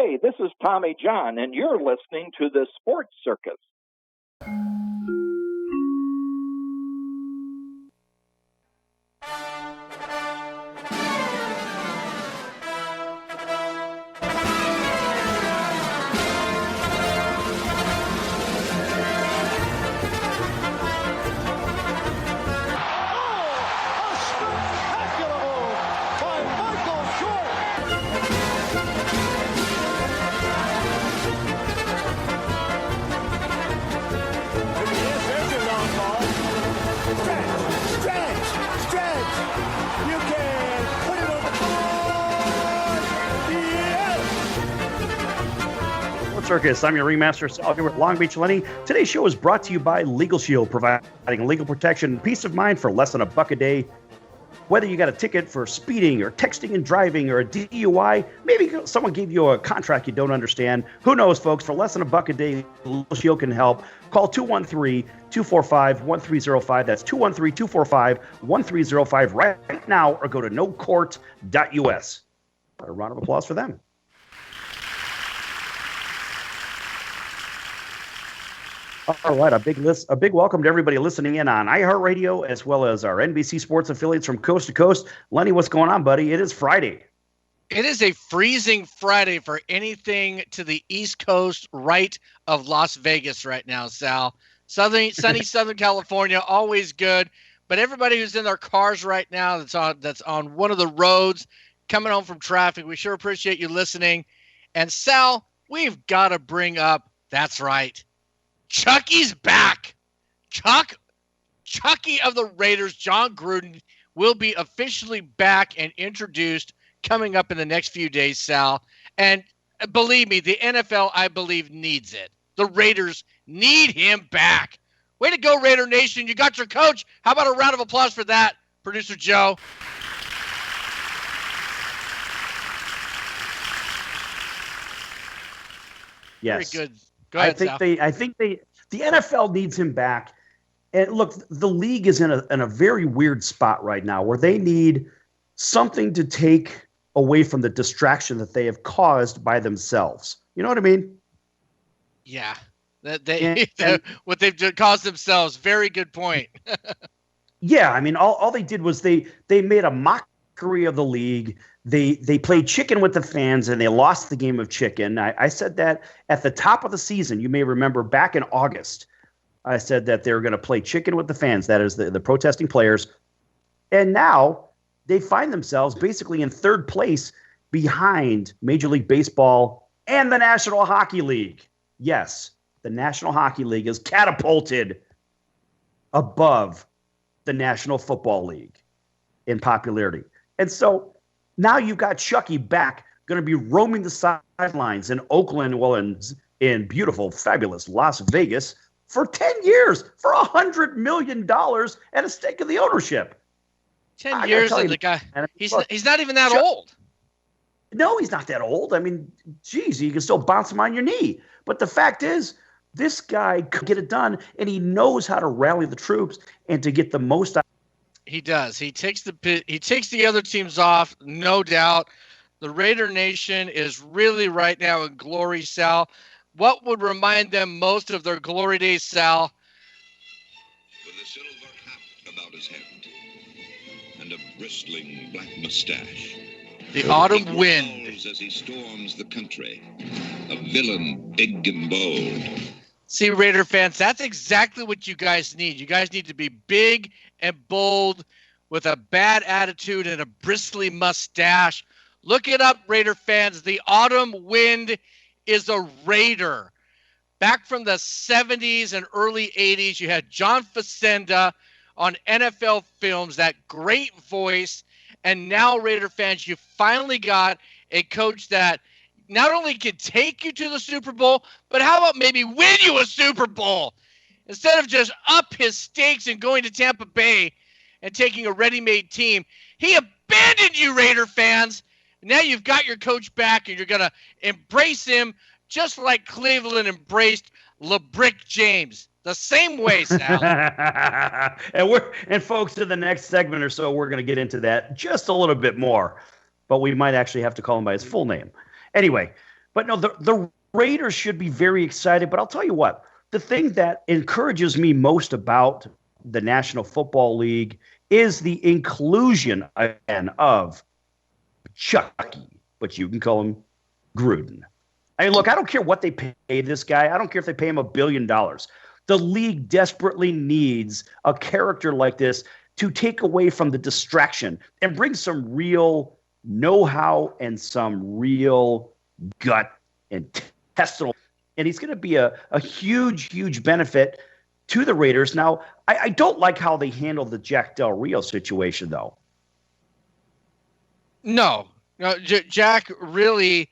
Hey, this is Tommy John, and you're listening to the Sports Circus. Circus. I'm your Ringmaster Sal here with Long Beach Lenny. Today's show is brought to you by Legal Shield, providing legal protection and peace of mind for less than $1 a day. Whether you got a ticket for speeding or texting and driving or a DUI, maybe someone gave you a contract you don't understand. Who knows, folks? For less than $1 a day, Legal Shield can help. Call 213-245-1305. That's 213-245-1305 right now, or go to nocourt.us. A round of applause for them. All right, a big welcome to everybody listening in on iHeartRadio as well as our NBC Sports affiliates from coast to coast. Lenny, what's going on, buddy? It is Friday. It is a freezing Friday for anything to the East Coast right of Las Vegas right now, Sal. Sunny Southern California, always good. But everybody who's in their cars right now that's on one of the roads coming home from traffic, we sure appreciate you listening. And Sal, we've got to bring up, that's right, Chucky's back. Chucky of the Raiders, John Gruden, will be officially back and introduced coming up in the next few days, Sal. And believe me, the NFL, I believe, needs it. The Raiders need him back. Way to go, Raider Nation. You got your coach. How about a round of applause for that, Producer Joe? Yes. Very good. Go ahead, Sal. I think the NFL needs him back. And look, the league is in a very weird spot right now where they need something to take away from the distraction that they have caused by themselves. You know what I mean? Yeah. What they've caused themselves. Very good point. Yeah, I mean, all they did was they made a mockery of the league. They played chicken with the fans, and they lost the game of chicken. I said that at the top of the season. You may remember back in August, I said that they were going to play chicken with the fans, that is the protesting players. And now they find themselves basically in third place behind Major League Baseball and the National Hockey League. Yes, the National Hockey League is catapulted above the National Football League in popularity. And so now you've got Chucky back, going to be roaming the sidelines in Oakland, well, in beautiful, fabulous Las Vegas for 10 years for $100 million and a stake in the ownership. 10 years, and the guy, he's not even that old. No, he's not that old. I mean, geez, you can still bounce him on your knee. But the fact is, this guy could get it done, and he knows how to rally the troops and to get the most out. He does. He takes the other teams off, no doubt. The Raider Nation is really right now in glory, Sal. What would remind them most of their glory days, Sal? With a silver hat about his head and a bristling black mustache. The autumn wind. As he storms the country, a villain big and bold. See, Raider fans, that's exactly what you guys need. You guys need to be big and bold with a bad attitude and a bristly mustache. Look it up, Raider fans. The autumn wind is a Raider. Back from the 70s and early 80s, you had John Facenda on NFL Films, that great voice. And now, Raider fans, you finally got a coach that not only can take you to the Super Bowl, but how about maybe win you a Super Bowl? Instead of just up his stakes and going to Tampa Bay and taking a ready-made team, he abandoned you, Raider fans. Now you've got your coach back, and you're going to embrace him just like Cleveland embraced LeBrick James. The same way, Sal. and folks, in the next segment or so, we're going to get into that just a little bit more. But we might actually have to call him by his full name. Anyway, But no, the Raiders should be very excited. But I'll tell you what, the thing that encourages me most about the National Football League is the inclusion again of Chucky, but you can call him Gruden. I mean, look, I don't care what they pay this guy. I don't care if they pay him $1 billion. The league desperately needs a character like this to take away from the distraction and bring some real know-how and some real gut intestinal. And he's going to be a huge, huge benefit to the Raiders. Now, I don't like how they handled the Jack Del Rio situation, though. No, Jack really,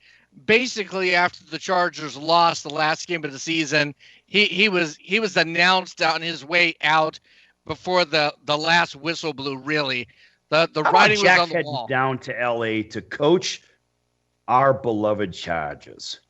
basically after the Chargers lost the last game of the season, he was announced on his way out before the last whistle blew. Really, the writing was on the wall. Down to L.A. to coach our beloved Chargers.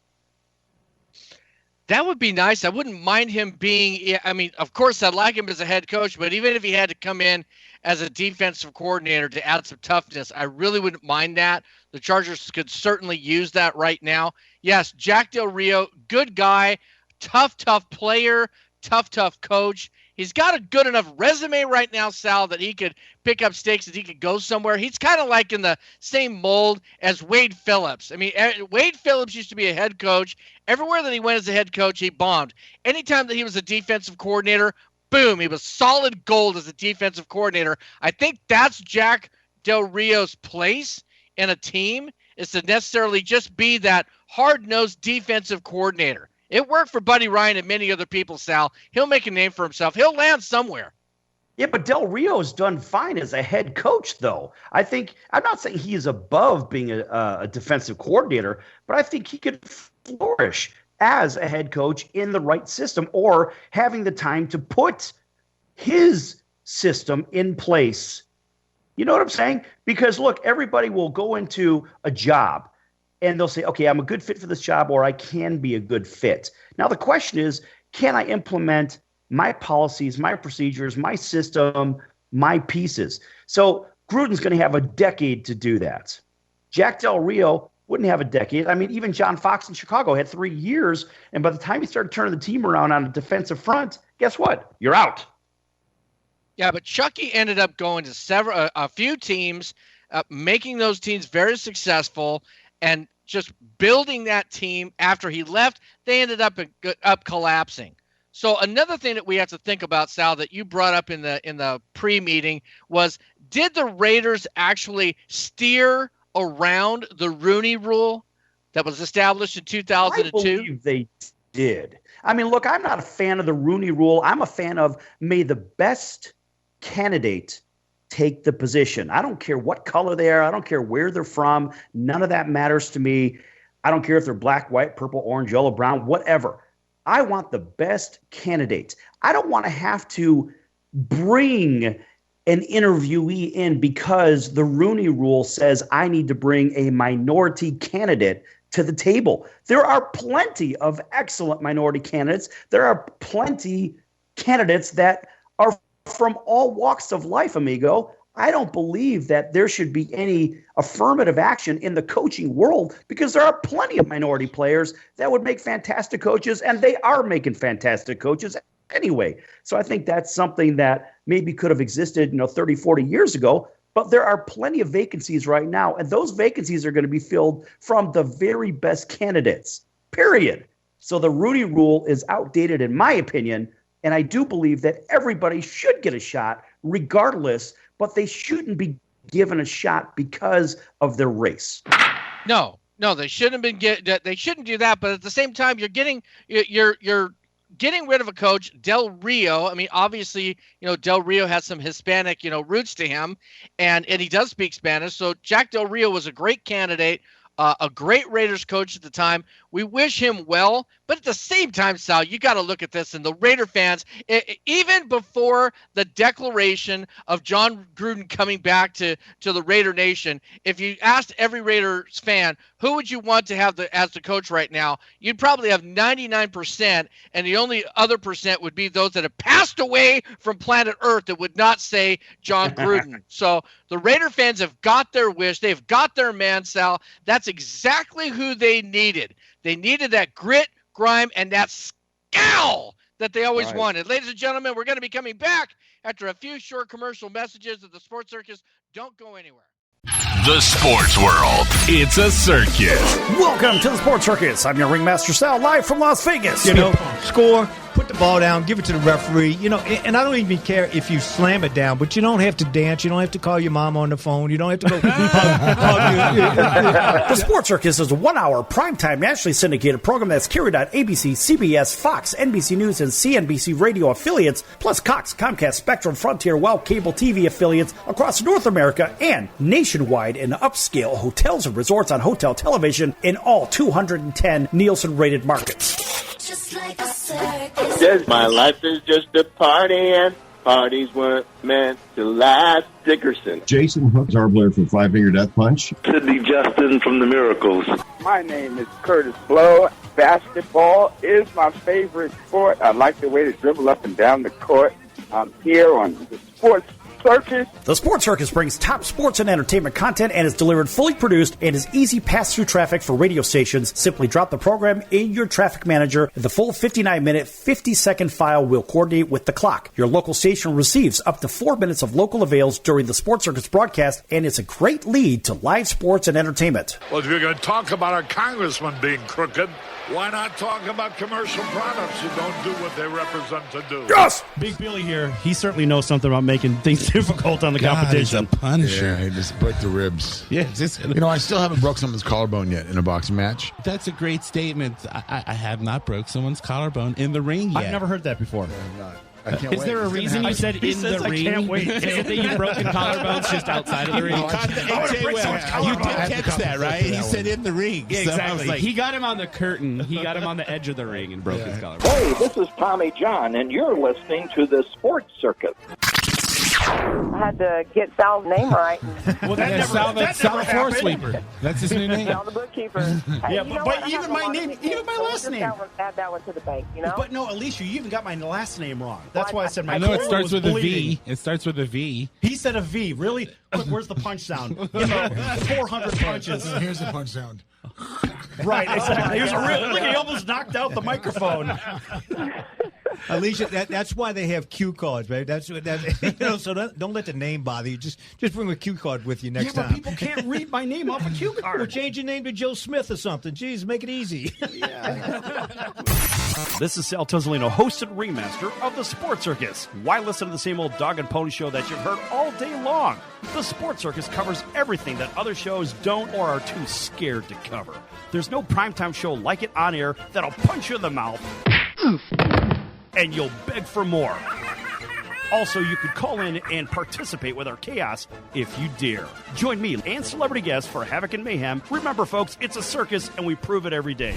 That would be nice. I wouldn't mind him being. I mean, of course, I'd like him as a head coach, but even if he had to come in as a defensive coordinator to add some toughness, I really wouldn't mind that. The Chargers could certainly use that right now. Yes, Jack Del Rio, good guy, tough player, tough coach. He's got a good enough resume right now, Sal, that he could pick up stakes, that he could go somewhere. He's kind of like in the same mold as Wade Phillips. I mean, Wade Phillips used to be a head coach. Everywhere that he went as a head coach, he bombed. Anytime that he was a defensive coordinator, boom, he was solid gold as a defensive coordinator. I think that's Jack Del Rio's place in a team, is to necessarily just be that hard-nosed defensive coordinator. It worked for Buddy Ryan and many other people, Sal. He'll make a name for himself. He'll land somewhere. Yeah, but Del Rio's done fine as a head coach, though. I'm not saying he is above being a defensive coordinator, but I think he could flourish as a head coach in the right system, or having the time to put his system in place. You know what I'm saying? Because, look, everybody will go into a job and they'll say, okay, I'm a good fit for this job, or I can be a good fit. Now, the question is, can I implement my policies, my procedures, my system, my pieces? So Gruden's going to have a decade to do that. Jack Del Rio wouldn't have a decade. I mean, even John Fox in Chicago had 3 years, and by the time he started turning the team around on a defensive front, guess what? You're out. Yeah, but Chucky ended up going to a few teams, making those teams very successful, and just building that team. After he left, they ended up collapsing. So another thing that we have to think about, Sal, that you brought up in the pre-meeting was, did the Raiders actually steer around the Rooney Rule that was established in 2002? I believe they did. I mean, look, I'm not a fan of the Rooney Rule. I'm a fan of, may the best candidate take the position. I don't care what color they are. I don't care where they're from. None of that matters to me. I don't care if they're black, white, purple, orange, yellow, brown, whatever. I want the best candidate. I don't want to have to bring an interviewee in because the Rooney Rule says I need to bring a minority candidate to the table. There are plenty of excellent minority candidates. There are plenty candidates that are from all walks of life, amigo. I don't believe that there should be any affirmative action in the coaching world, because there are plenty of minority players that would make fantastic coaches, and they are making fantastic coaches anyway. So I think that's something that maybe could have existed, 30, 40 years ago, but there are plenty of vacancies right now, and those vacancies are going to be filled from the very best candidates, period. So the Rooney Rule is outdated, in my opinion, and I do believe that everybody should get a shot regardless, but they shouldn't be given a shot because of their race. No, they shouldn't they shouldn't do that. But at the same time, you're getting rid of a coach, Del Rio. I mean, obviously, Del Rio has some Hispanic, roots to him, and he does speak Spanish. So Jack Del Rio was a great candidate. A great Raiders coach at the time. We wish him well, but at the same time, Sal, you got to look at this, and the Raider fans, even before the declaration of John Gruden coming back to the Raider Nation, if you asked every Raiders fan, who would you want to have as the coach right now? You'd probably have 99%, and the only other percent would be those that have passed away from planet Earth that would not say John Gruden. So the Raider fans have got their wish. They've got their man, Sal. That's exactly who they needed. They needed that grit, grime, and that scowl that they always wanted. Ladies and gentlemen, we're going to be coming back after a few short commercial messages of the Sports Circus. Don't go anywhere. The sports world. It's a circus. Welcome to the Sports Circus. I'm your Ringmaster Sal, live from Las Vegas. Score, put the ball down, give it to the referee. And I don't even care if you slam it down, but you don't have to dance. You don't have to call your mom on the phone. You don't have to go The Sports Circus is a 1-hour primetime nationally syndicated program that's carried on ABC, CBS, Fox, NBC News, and CNBC radio affiliates, plus Cox, Comcast, Spectrum, Frontier, WOW cable TV affiliates across North America and nationwide in upscale hotels and resorts on hotel television in all 210 Nielsen-rated markets. Just like a circus. My life is just a party, and parties weren't meant to last. Dickerson. Jason Hook, guitar player from Five Finger Death Punch. Sidney Justin from The Miracles. My name is Curtis Blow. Basketball is my favorite sport. I like the way they dribble up and down the court. I'm here on the Sports Circus. The Sports Circus brings top sports and entertainment content and is delivered fully produced and is easy pass-through traffic for radio stations. Simply drop the program in your traffic manager. The full 59-minute, 50-second file will coordinate with the clock. Your local station receives up to 4 minutes of local avails during the Sports Circus broadcast, and it's a great lead to live sports and entertainment. Well, if you're going to talk about our congressman being crooked, why not talk about commercial products who don't do what they represent to do? Yes! Big Billy here. He certainly knows something about making things difficult on the competition. He's a punisher. Yeah, just break the ribs. Yeah, I still haven't broke someone's collarbone yet in a boxing match. That's a great statement. I have not broke someone's collarbone in the ring yet. I've never heard that before. Is there a reason you said in the ring? I can't wait. Is it that you've broken collarbones just outside of the ring? You did catch that, right? He said in the ring. Yeah, exactly. He got him on the curtain. He got him on the edge of the ring and broke his collarbone. Hey, this is Tommy John, and you're listening to the Sports Circus. I had to get Sal's name right. Well, that's Sal the floor sweeper. That's his new name. Sal the bookkeeper. Hey, but even my name, even my last name. Add that one to the bank, But no, Alicia, you even got my last name wrong. That's why I said my. I know it starts with a V. It starts with a V. He said a V. Really? Quick, where's the punch sound? 400 punches. Here's the punch sound. Right, exactly. Look, he almost knocked out the microphone. Alicia, that's why they have cue cards, babe. That's so don't let the name bother you. Just bring a cue card with you next time. But people can't read my name off a cue card. Well, change your name to Joe Smith or something. Jeez, make it easy. This is Sal Tuzzolino, host and ringmaster of the Sports Circus. Why listen to the same old dog and pony show that you've heard all day long? The Sports Circus covers everything that other shows don't or are too scared to cover. There's no primetime show like it on air that'll punch you in the mouth and you'll beg for more. Also, you could call in and participate with our chaos if you dare. Join me and celebrity guests for Havoc and Mayhem. Remember, folks, it's a circus, and we prove it every day.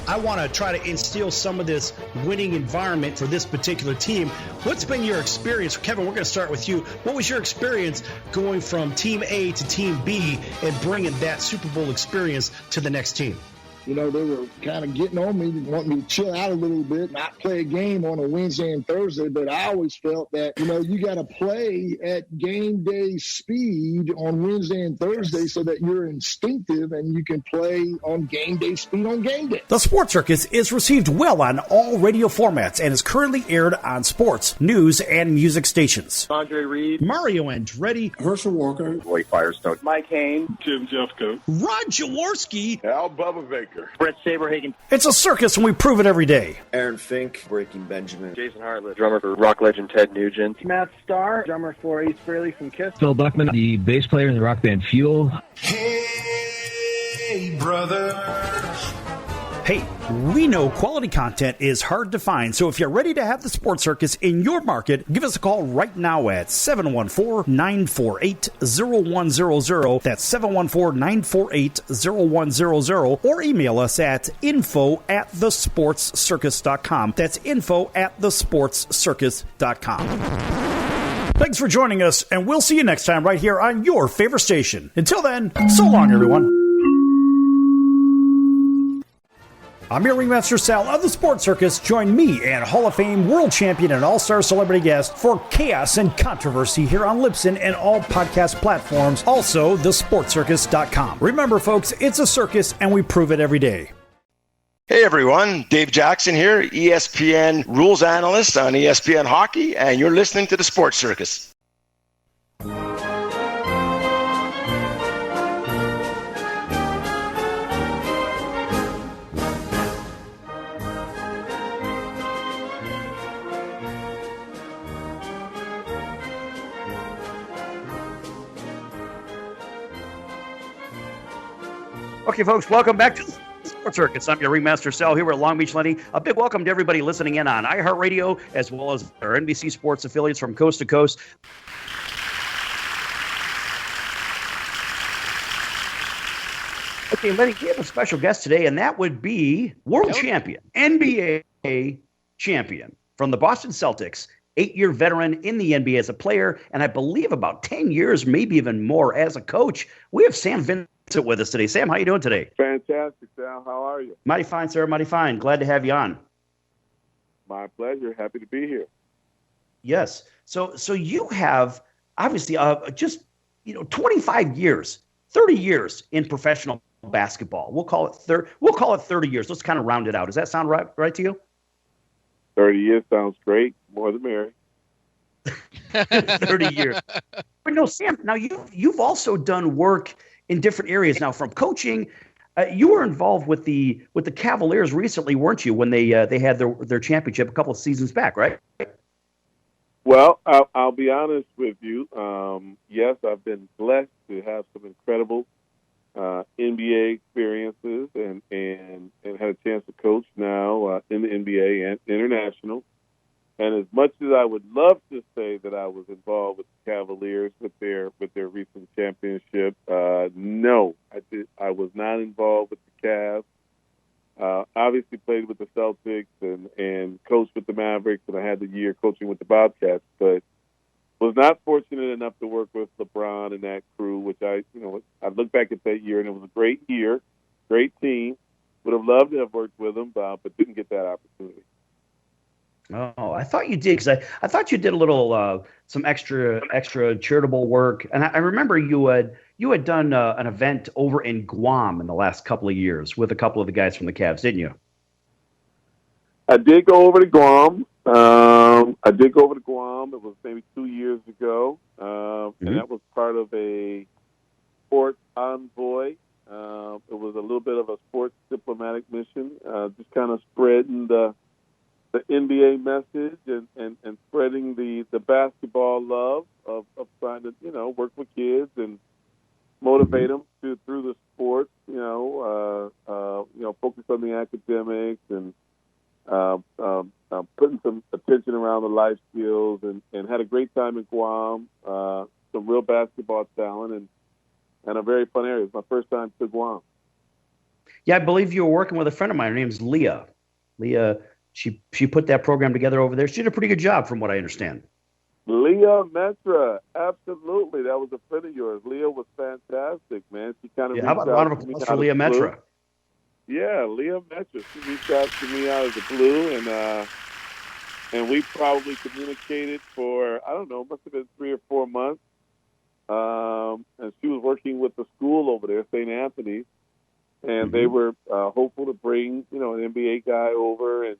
I want to try to instill some of this winning environment for this particular team. What's been your experience? Kevin, we're going to start with you. What was your experience going from Team A to Team B and bringing that Super Bowl experience to the next team? They were kind of getting on me, wanting me to chill out a little bit, not play a game on a Wednesday and Thursday. But I always felt that, you got to play at game day speed on Wednesday and Thursday so that you're instinctive and you can play on game day speed on game day. The Sports Circus is received well on all radio formats and is currently aired on sports, news, and music stations. Andre Reed, Mario Andretti, Herschel Walker, Roy Firestone, Mike Haynes, Tim Jeffco, Rod Jaworski, Al Bubba Baker, Brett Saberhagen. It's a circus, and we prove it every day. Aaron Fink, Breaking Benjamin, Jason Hartlett, drummer for rock legend Ted Nugent, Matt Starr, drummer for Ace Frehley from Kiss. Phil Buckman, the bass player in the rock band Fuel. Hey, brother. Hey, we know quality content is hard to find, so if you're ready to have the Sports Circus in your market, give us a call right now at 714-948-0100. That's 714-948-0100, or email us at info@thesportscircus.com. That's info@thesportscircus.com. Thanks for joining us, and we'll see you next time right here on your favorite station. Until then, so long, everyone. I'm your Ringmaster Sal of the Sports Circus. Join me and Hall of Fame world champion and all-star celebrity guest for chaos and controversy here on Libsyn and all podcast platforms. Also, thesportscircus.com. Remember, folks, it's a circus and we prove it every day. Hey everyone, Dave Jackson here, ESPN rules analyst on ESPN Hockey, and you're listening to the Sports Circus. Okay, folks, welcome back to Sports Circus. I'm your Ringmaster Sal here at Long Beach, Lenny. A big welcome to everybody listening in on iHeartRadio, as well as our NBC Sports affiliates from coast to coast. Okay, Lenny, we have a special guest today, and that would be world champion, NBA champion from the Boston Celtics, 8-year veteran in the NBA as a player, and I believe about 10 years, maybe even more, as a coach. We have Sam Vincent with us today. Sam, how you doing today? Fantastic, Sal. How are you? Mighty fine, sir. Mighty fine. Glad to have you on. My pleasure. Happy to be here. Yes. So you have obviously just 25 years, 30 years in professional basketball. We'll call it 30 years. Let's kind of round it out. Does that sound right to you? 30 years sounds great. More the merrier. 30 years. But no, Sam. Now you've also done work in different areas. Now, from coaching, you were involved with the Cavaliers recently, weren't you? When they had their championship a couple of seasons back, right? Well, I'll be honest with you. Yes, I've been blessed to have some incredible NBA experiences and had a chance to coach now in the NBA and international. And as much as I would love to say that I was involved with the Cavaliers with their recent championship, no, I was not involved with the Cavs. Obviously played with the Celtics and coached with the Mavericks, and I had the year coaching with the Bobcats, but was not fortunate enough to work with LeBron and that crew, which I look back at that year, and it was a great year, great team. Would have loved to have worked with them, but didn't get that opportunity. Oh, I thought you did, because I thought you did a little some extra charitable work, and I remember you had done an event over in Guam in the last couple of years with a couple of the guys from the Cavs, didn't you? I did go over to Guam. It was maybe 2 years ago, and that was part of a sports envoy. It was a little bit of a sports diplomatic mission, just kind of spreading the NBA message and spreading the basketball love of trying to, work with kids and motivate them through the sports, focus on the academics and putting some attention around the life skills and had a great time in Guam, some real basketball talent and a very fun area. It's my first time to Guam. Yeah, I believe you were working with a friend of mine. Her name's Leah. Leah, she put that program together over there. She did a pretty good job from what I understand. Leah Metra, absolutely. That was a friend of yours. Leah was fantastic, man. She kind of how about a round of applause for Leah Metra? Yeah, Leah Metra. She reached out to me out of the blue, and we probably communicated for, I don't know, must have been 3 or 4 months. And she was working with the school over there, St. Anthony's, and they were hopeful to bring, an NBA guy over and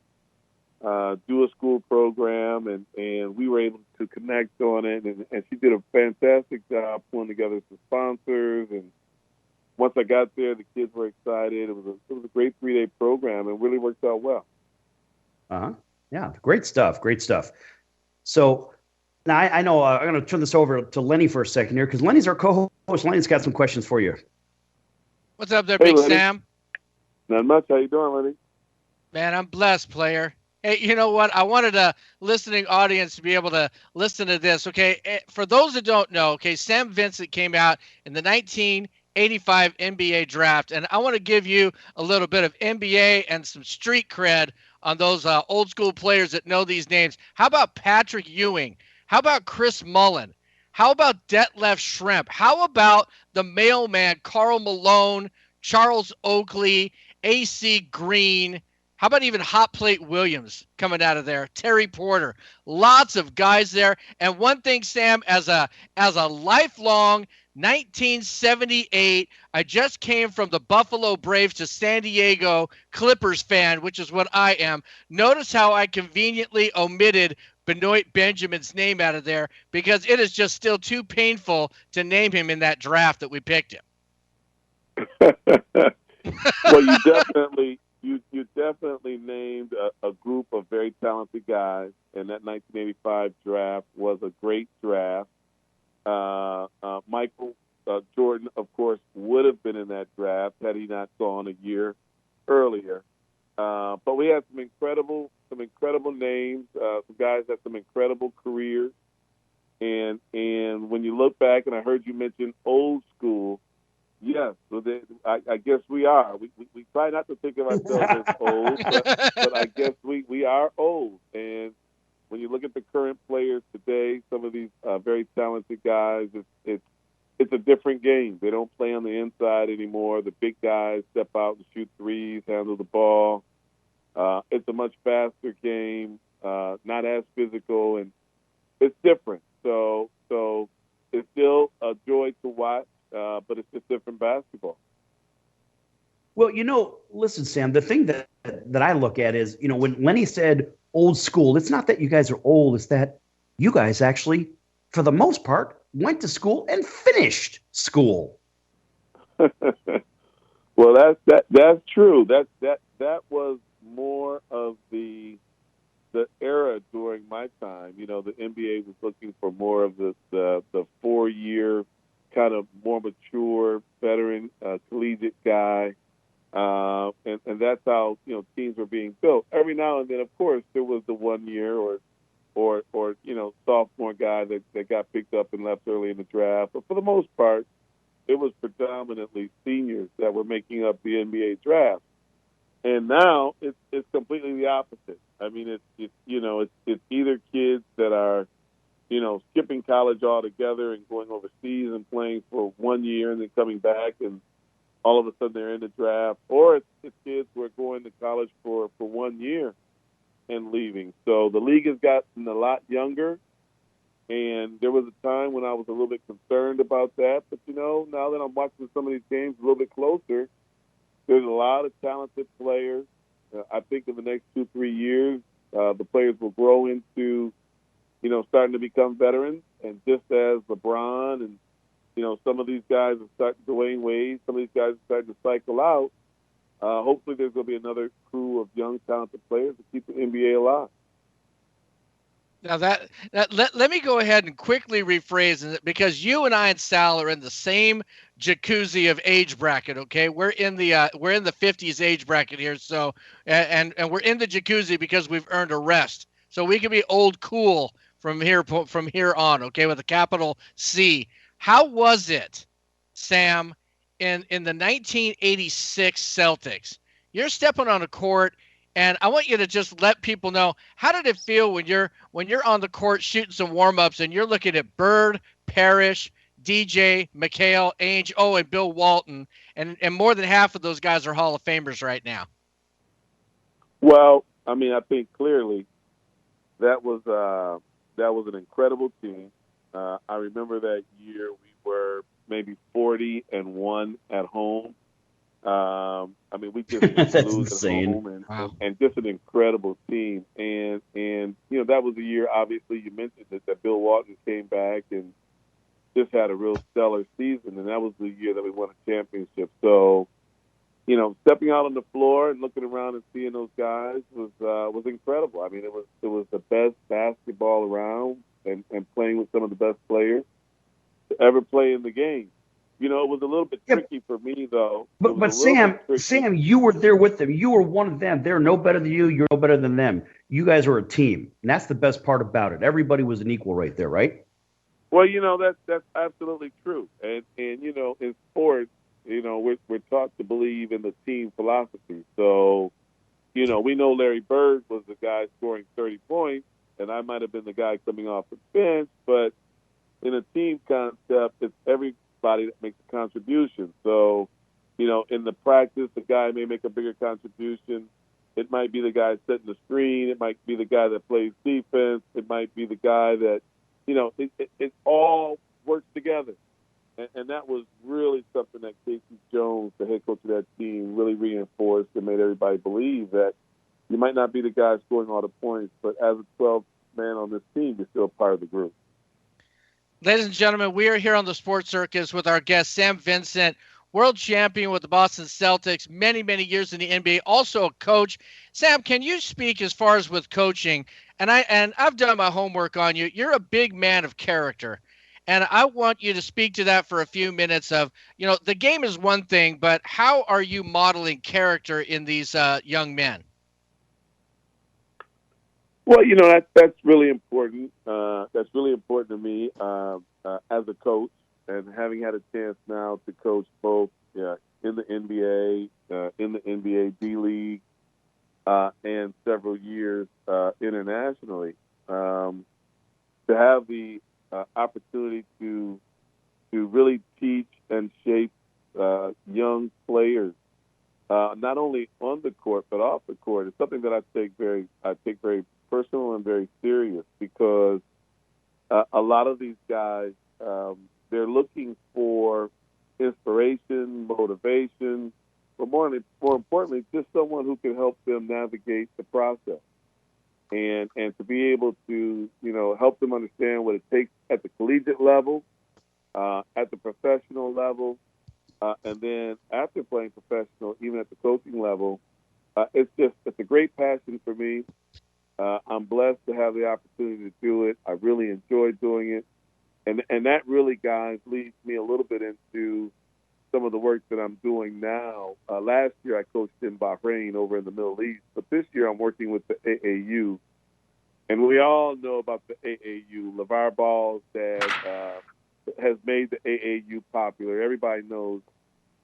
do a school program, and we were able to connect on it, and she did a fantastic job pulling together some sponsors. And once I got there, the kids were excited. It was a great 3-day program, and really worked out well. Yeah, great stuff. So now I know I'm going to turn this over to Lenny for a second here, because Lenny's our co-host. Lenny's got some questions for you. What's up there, Big Lenny. Sam? Not much. How you doing, Lenny? Man, I'm blessed, player. Hey, you know what? I wanted a listening audience to be able to listen to this. Okay, for those that don't know, okay, Sam Vincent came out in the 1985 NBA draft, and I want to give you a little bit of NBA and some street cred on those old school players that know these names. How about Patrick Ewing? How about Chris Mullin? How about Detlef Schrempf? How about the mailman Karl Malone, Charles Oakley, AC Green. How about even Hot Plate Williams coming out of there? Terry Porter. Lots of guys there. And one thing, Sam, as a lifelong 1978, I just came from the Buffalo Braves to San Diego Clippers fan, which is what I am. Notice how I conveniently omitted Benoit Benjamin's name out of there because it is just still too painful to name him in that draft that we picked him. Well, you definitely named a group of very talented guys, and that 1985 draft was a great draft. Michael Jordan, of course, would have been in that draft had he not gone a year earlier. But we had some incredible names. Some guys had some incredible careers. And when you look back, and I heard you mention old school, yes, so I guess we are. We try not to think of ourselves as old, but I guess we are old. And when you look at the current players today, some of these very talented guys, it's a different game. They don't play on the inside anymore. The big guys step out and shoot threes, handle the ball. It's a much faster game, not as physical, and it's different. So it's still a joy to watch, but it's just different basketball. Well, listen, Sam, the thing that I look at is, when Lenny said old school, it's not that you guys are old, it's that you guys actually, for the most part, went to school and finished school. Well, that's true. That was more of the era during my time. The NBA was looking for more of the 4-year kind of more mature veteran collegiate guy, and that's how teams were being built. Every now and then, of course, there was the 1 year or sophomore guy that got picked up and left early in the draft. But for the most part, it was predominantly seniors that were making up the NBA draft. And now it's completely the opposite. I mean, it's either kids that are skipping college altogether and going overseas and playing for 1 year and then coming back and all of a sudden they're in the draft, or it's kids who are going to college for 1 year and leaving. So the league has gotten a lot younger, and there was a time when I was a little bit concerned about that. But, now that I'm watching some of these games a little bit closer, there's a lot of talented players. I think in the next 2-3 years, the players will grow into, starting to become veterans. And just as LeBron and, some of these guys are starting, Dwayne Wade, some of these guys are starting to cycle out, hopefully there's going to be another crew of young, talented players to keep the NBA alive. Now let me go ahead and quickly rephrase it, because you and I and Sal are in the same jacuzzi of age bracket. Okay, we're in the 50s age bracket here. So and we're in the jacuzzi because we've earned a rest. So we can be old cool from here on. Okay, with a capital C. How was it, Sam, in the 1986 Celtics? You're stepping on a court. And I want you to just let people know, how did it feel when you're on the court shooting some warm-ups and you're looking at Bird, Parrish, DJ, McHale, Ainge, and Bill Walton, and more than half of those guys are Hall of Famers right now? Well, I mean, I think clearly that was an incredible team. I remember that year we were maybe 40-1 at home. I mean, we just lose at home, and just an incredible team. And that was the year, obviously, you mentioned that Bill Walton came back and just had a real stellar season, and that was the year that we won a championship. So, stepping out on the floor and looking around and seeing those guys was incredible. I mean, it was the best basketball around, and playing with some of the best players to ever play in the game. It was a little bit tricky for me, though. But Sam, you were there with them. You were one of them. They're no better than you. You're no better than them. You guys were a team, and that's the best part about it. Everybody was an equal right there, right? Well, that's absolutely true. And in sports, we're taught to believe in the team philosophy. So, we know Larry Bird was the guy scoring 30 points, and I might have been the guy coming off the bench. But in a team concept, it's everybody that makes a contribution. So, in the practice, the guy may make a bigger contribution. It might be the guy setting the screen. It might be the guy that plays defense. It might be the guy that, it all works together. And that was really something that Casey Jones, the head coach of that team, really reinforced and made everybody believe that you might not be the guy scoring all the points, but as a 12th man on this team, you're still part of the group. Ladies and gentlemen, we are here on the Sports Circus with our guest, Sam Vincent, world champion with the Boston Celtics, many, many years in the NBA, also a coach. Sam, can you speak as far as with coaching? And I've done my homework on you. You're a big man of character. And I want you to speak to that for a few minutes of, the game is one thing, but how are you modeling character in these young men? Well, that's really important. That's really important to me as a coach, and having had a chance now to coach both in the NBA, in the NBA D-League, and several years internationally. To have the opportunity to really teach and shape young players, not only on the court but off the court, is something that I take very personal and very serious, because a lot of these guys, they're looking for inspiration, motivation, but more importantly, just someone who can help them navigate the process. And to be able to, help them understand what it takes at the collegiate level, at the professional level, and then after playing professional, even at the coaching level, it's a great passion for me. I'm blessed to have the opportunity to do it. I really enjoy doing it. And that really, guys, leads me a little bit into some of the work that I'm doing now. Last year I coached in Bahrain over in the Middle East, but this year I'm working with the AAU. And we all know about the AAU. LeVar Ball's dad has made the AAU popular. Everybody knows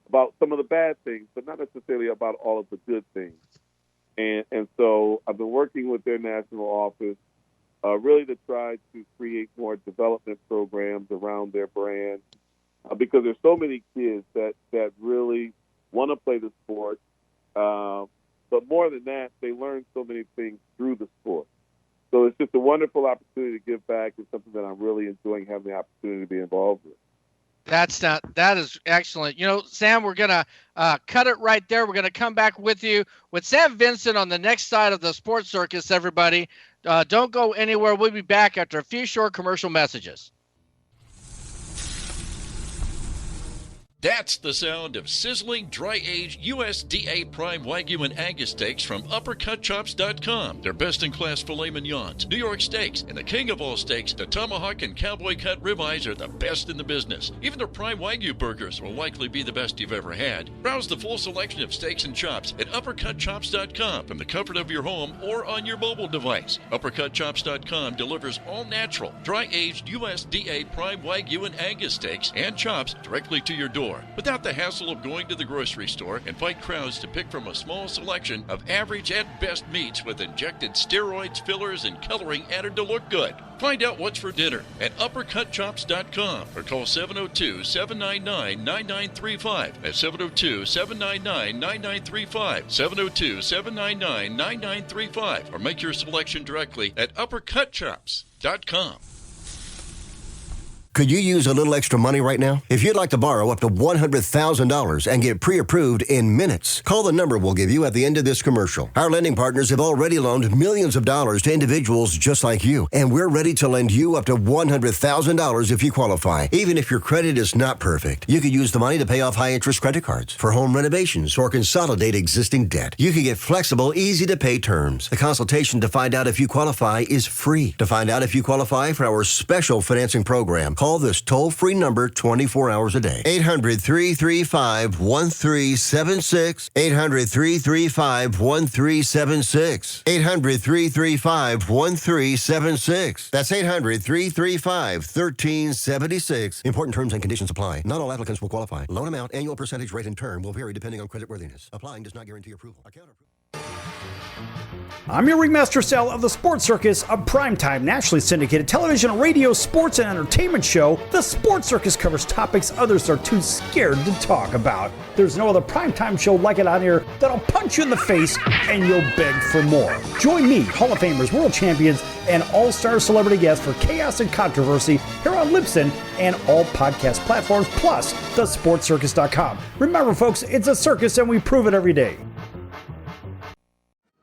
about some of the bad things, but not necessarily about all of the good things. And so I've been working with their national office really to try to create more development programs around their brand, because there's so many kids that really want to play the sport. But more than that, they learn so many things through the sport. So it's just a wonderful opportunity to give back. It's something that I'm really enjoying having the opportunity to be involved with. That is excellent. Sam, we're going to cut it right there. We're going to come back with you with Sam Vincent on the next side of the Sports Circus, everybody. Don't go anywhere. We'll be back after a few short commercial messages. That's the sound of sizzling, dry-aged USDA Prime Wagyu and Angus steaks from UppercutChops.com. Their best-in-class filet mignons, New York steaks, and the king of all steaks, the tomahawk and cowboy cut ribeyes are the best in the business. Even their Prime Wagyu burgers will likely be the best you've ever had. Browse the full selection of steaks and chops at UppercutChops.com from the comfort of your home or on your mobile device. UppercutChops.com delivers all-natural, dry-aged USDA Prime Wagyu and Angus steaks and chops directly to your door, without the hassle of going to the grocery store and fight crowds to pick from a small selection of average at best meats with injected steroids, fillers, and coloring added to look good. Find out what's for dinner at UppercutChops.com or call 702-799-9935. That's 702-799-9935. 702-799-9935. Or make your selection directly at UppercutChops.com. Could you use a little extra money right now? If you'd like to borrow up to $100,000 and get pre-approved in minutes, call the number we'll give you at the end of this commercial. Our lending partners have already loaned millions of dollars to individuals just like you, and we're ready to lend you up to $100,000 if you qualify. Even if your credit is not perfect, you could use the money to pay off high-interest credit cards, for home renovations, or consolidate existing debt. You can get flexible, easy-to-pay terms. The consultation to find out if you qualify is free. To find out if you qualify for our special financing program, call this toll-free number 24 hours a day. 800-335-1376. 800-335-1376. 800-335-1376. That's 800-335-1376. Important terms and conditions apply. Not all applicants will qualify. Loan amount, annual percentage rate, and term will vary depending on creditworthiness. Applying does not guarantee approval. Account approval. I'm your Ringmaster Sal of the Sports Circus, a primetime, nationally syndicated television, radio, sports, and entertainment show. The Sports Circus covers topics others are too scared to talk about. There's no other primetime show like it on here that'll punch you in the face and you'll beg for more. Join me, Hall of Famers, world champions, and all-star celebrity guests for chaos and controversy here on Libsyn and all podcast platforms, plus thesportscircus.com. Remember, folks, it's a circus and we prove it every day.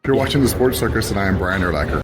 You're watching the Sports Circus, and I am Brian Urlacher.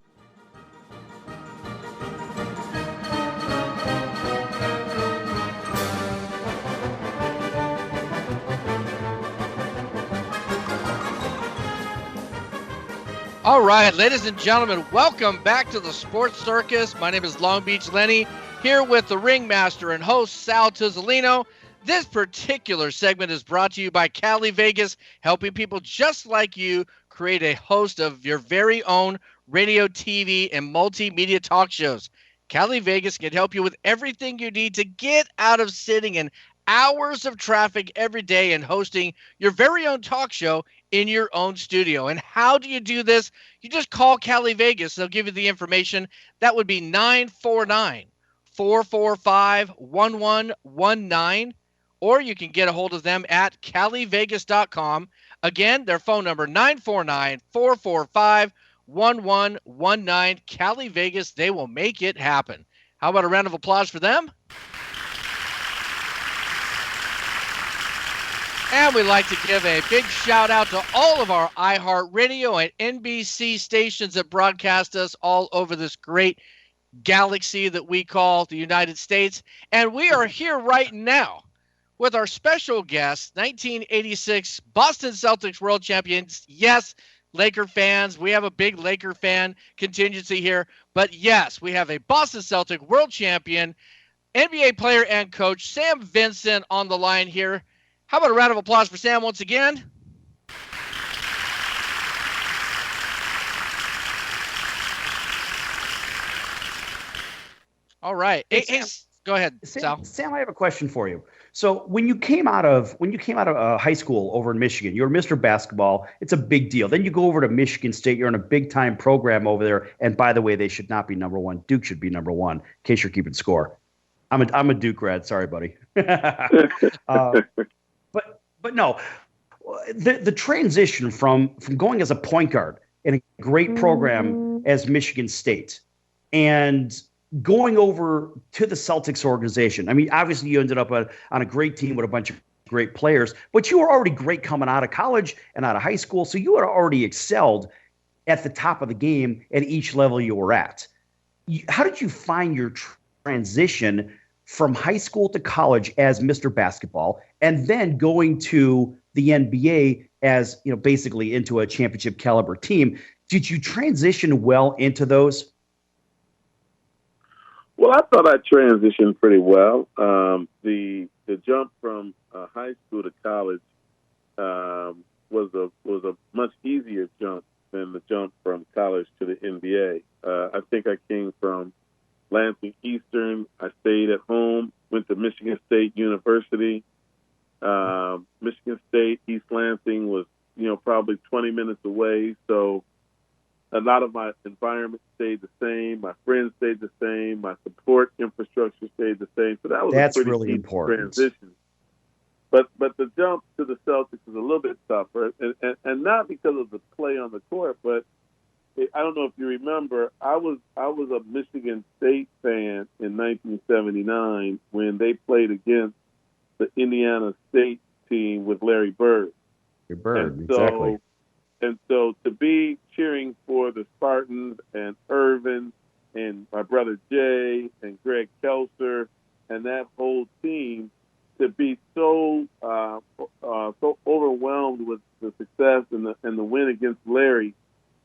All right, ladies and gentlemen, welcome back to the Sports Circus. My name is Long Beach Lenny, here with the Ringmaster and host Sal Tuzzolino. This particular segment is brought to you by Cali Vegas, helping people just like you create a host of your very own radio, TV, and multimedia talk shows. Cali Vegas can help you with everything you need to get out of sitting in hours of traffic every day and hosting your very own talk show in your own studio. And how do you do this? You just call Cali Vegas. They'll give you the information. That would be 949-445-1119. Or you can get a hold of them at calivegas.com. Again, their phone number, 949-445-1119. Cali Vegas, they will make it happen. How about a round of applause for them? And we'd like to give a big shout out to all of our iHeartRadio and NBC stations that broadcast us all over this great galaxy that we call the United States. And we are here right now with our special guest, 1986 Boston Celtics world champions. Yes, Laker fans. We have a big Laker fan contingency here. But yes, we have a Boston Celtic world champion, NBA player and coach, Sam Vincent, on the line here. How about a round of applause for Sam once again? All right. Hey, go ahead, Sal. Sam, I have a question for you. So when you came out of high school over in Michigan, you were Mr. Basketball. It's a big deal. Then you go over to Michigan State. You're in a big time program over there. And by the way, they should not be number one. Duke should be number one. In case you're keeping score. I'm a Duke grad. Sorry, buddy. But no, the transition from going as a point guard in a great program as Michigan State and going over to the Celtics organization. I mean, obviously you ended up on a great team with a bunch of great players, but you were already great coming out of college and out of high school. So you had already excelled at the top of the game at each level you were at. How did you find your transition from high school to college as Mr. Basketball and then going to the NBA as, basically into a championship caliber team? Did you transition well into those? Well, I thought I transitioned pretty well. The jump from high school to college was a much easier jump than the jump from college to the NBA. I think I came from Lansing Eastern. I stayed at home, went to Michigan State University. Michigan State, East Lansing was, probably 20 minutes away. So a lot of my environment stayed the same. My friends stayed the same. My support infrastructure stayed the same. So that was a pretty really important transition. But the jump to the Celtics is a little bit tougher, and not because of the play on the court, but I don't know if you remember, I was a Michigan State fan in 1979 when they played against the Indiana State team with Larry Bird. Exactly. And so to be cheering for the Spartans and Irvin and my brother Jay and Greg Kelser and that whole team, to be so overwhelmed with the success and the win against Larry,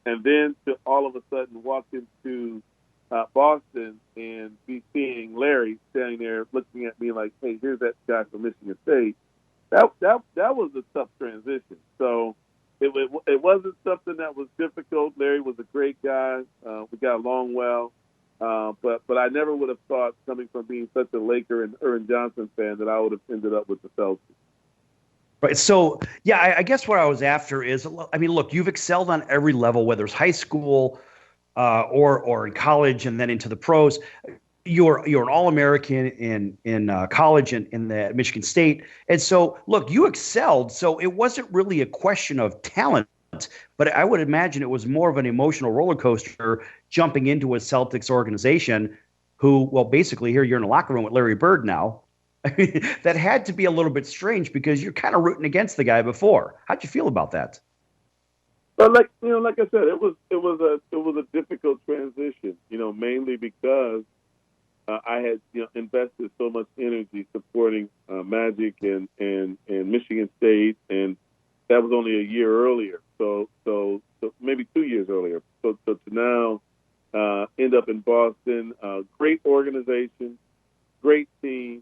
and then to all of a sudden walk into Boston and be seeing Larry standing there looking at me like, hey, here's that guy from Michigan State. That was a tough transition. So it wasn't something that was difficult. Larry was a great guy. We got along well. But I never would have thought, coming from being such a Laker and Earvin Johnson fan, that I would have ended up with the Celtics. Right. So, yeah, I guess what I was after is, I mean, look, you've excelled on every level, whether it's high school or in college and then into the pros. You're an All-American in college and in the Michigan State. And so, look, you excelled. So it wasn't really a question of talent, but I would imagine it was more of an emotional roller coaster jumping into a Celtics organization who, well, basically here you're in a locker room with Larry Bird now. I mean, that had to be a little bit strange because you're kind of rooting against the guy before. How'd you feel about that? Well, like I said, it was a difficult transition. Mainly because I had invested so much energy supporting Magic and Michigan State, and that was only a year earlier. So maybe 2 years earlier. So to now end up in Boston, great organization, great team.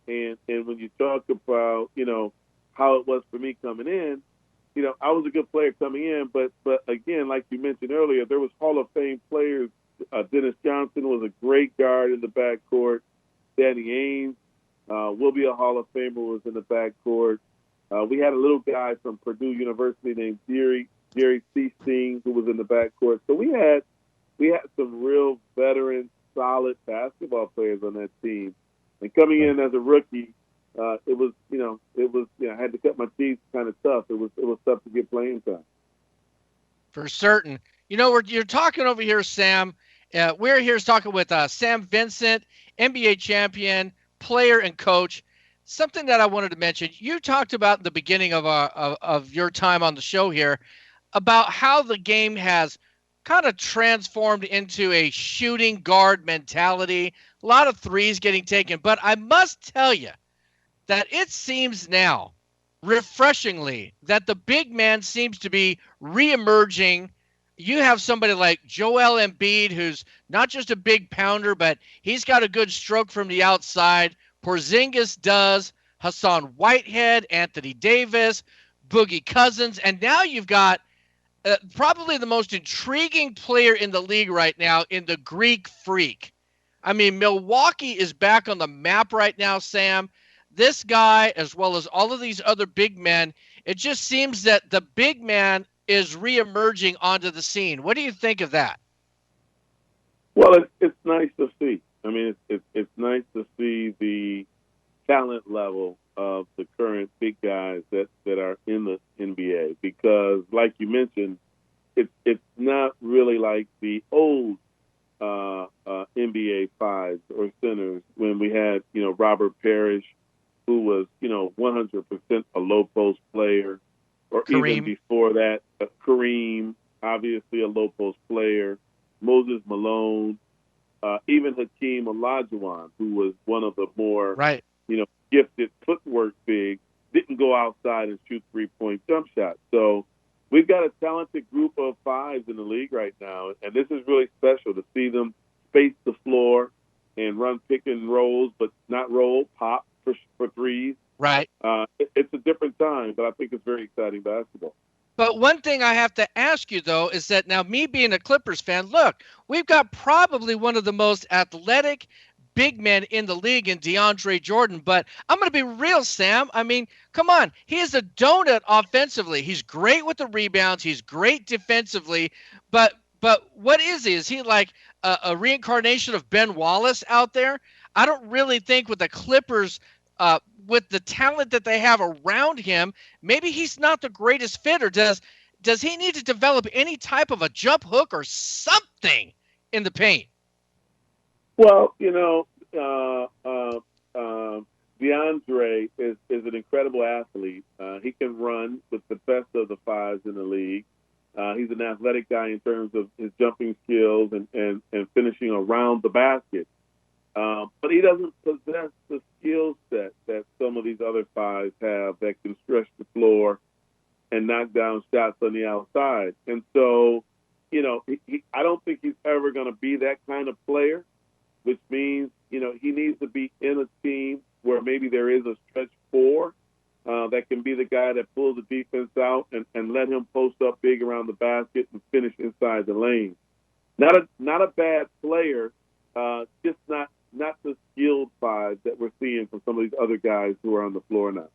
And when you talk about, how it was for me coming in, I was a good player coming in, but again, like you mentioned earlier, there was Hall of Fame players. Dennis Johnson was a great guard in the backcourt. Danny Ainge will be a Hall of Famer, was in the backcourt. We had a little guy from Purdue University named Jerry Seasteen, who was in the backcourt. So we had some real veteran, solid basketball players on that team. And coming in as a rookie, it was I had to cut my teeth kind of tough. It was tough to get playing time. For certain. You're talking over here, Sam. We're here talking with Sam Vincent, NBA champion, player and coach. Something that I wanted to mention. You talked about in the beginning of your time on the show here about how the game has kind of transformed into a shooting guard mentality. A lot of threes getting taken. But I must tell you that it seems now, refreshingly, that the big man seems to be reemerging. You have somebody like Joel Embiid, who's not just a big pounder, but he's got a good stroke from the outside. Porzingis does. Hassan Whitehead, Anthony Davis, Boogie Cousins. And now you've got probably the most intriguing player in the league right now in the Greek Freak. I mean, Milwaukee is back on the map right now, Sam. This guy, as well as all of these other big men, it just seems that the big man is reemerging onto the scene. What do you think of that? Well, it's nice to see. I mean, it's nice to see the talent level of the current big guys that are in the NBA, because, like you mentioned, it's not really like the old NBA fives or centers when we had Robert Parrish, who was 100% a low post player, or Kareem. Even before that, Kareem, obviously a low post player, Moses Malone, even Hakeem Olajuwon, who was one of the more gifted footwork bigs, didn't go outside and shoot 3-point jump shots. So we've got a talented group of fives in the league right now, and this is really special to see them space the floor and run pick and rolls, but not roll, pop for threes. Right. It's a different time, but I think it's very exciting basketball. But one thing I have to ask you, though, is that now me being a Clippers fan, look, we've got probably one of the most athletic big men in the league in DeAndre Jordan. But I'm going to be real, Sam. I mean, come on. He is a donut offensively. He's great with the rebounds. He's great defensively. But what is he? Is he like a reincarnation of Ben Wallace out there? I don't really think with the Clippers with the talent that they have around him, maybe he's not the greatest fit, or does he need to develop any type of a jump hook or something in the paint? Well, DeAndre is an incredible athlete. He can run with the best of the fives in the league. He's an athletic guy in terms of his jumping skills and finishing around the basket. But he doesn't possess the skill set that some of these other fives have that can stretch the floor and knock down shots on the outside. And so, I don't think he's ever going to be that kind of player, which means, he needs to be in a team where maybe there is a stretch four that can be the guy that pulls the defense out and let him post up big around the basket and finish inside the lane. Not a bad player, just not the skilled fives that we're seeing from some of these other guys who are on the floor now.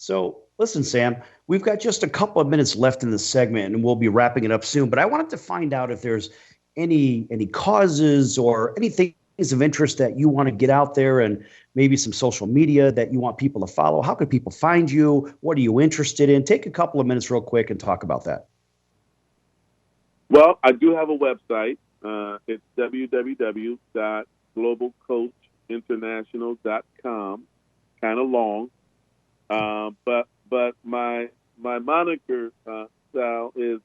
So listen, Sam, we've got just a couple of minutes left in the segment, and we'll be wrapping it up soon. But I wanted to find out if there's any causes or anything of interest that you want to get out there, and maybe some social media that you want people to follow. How can people find you? What are you interested in? Take a couple of minutes real quick and talk about that. Well, I do have a website. It's www.globalcoachinternational.com. Kind of long, but my moniker, Sal, is